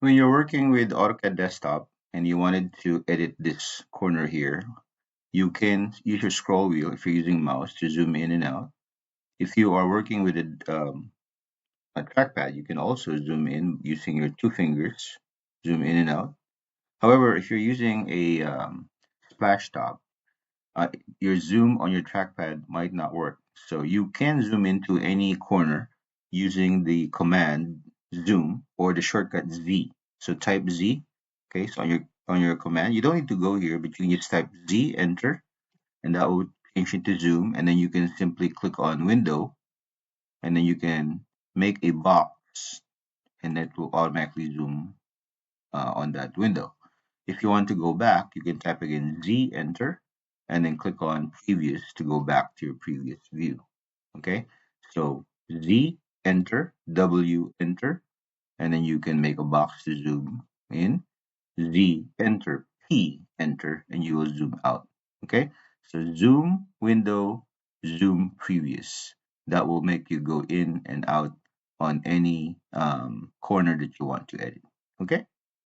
When you're working with AutoCAD desktop and you wanted to edit this corner here, you can use your scroll wheel if you're using mouse to zoom in and out. If you are working with a trackpad, you can also zoom in using your two fingers, zoom in and out. However, if you're using a splash top, uh, your zoom on your trackpad might not work. So you can zoom into any corner using the command zoom or the shortcut Z. So type Z. Okay, so on your command, you don't need to go here, but you can just type Z, enter, and that will change it to zoom. And then you can simply click on window, and then you can make a box, and that will automatically zoom on that window. If you want to go back, you can type again Z, enter, and then click on previous to go back to your previous view. Okay, so Z, enter, W, enter, and then you can make a box to zoom in. Z, enter, P, enter, and you will zoom out. Okay, so zoom, window, zoom, previous. That will make you go in and out on any corner that you want to edit. Okay.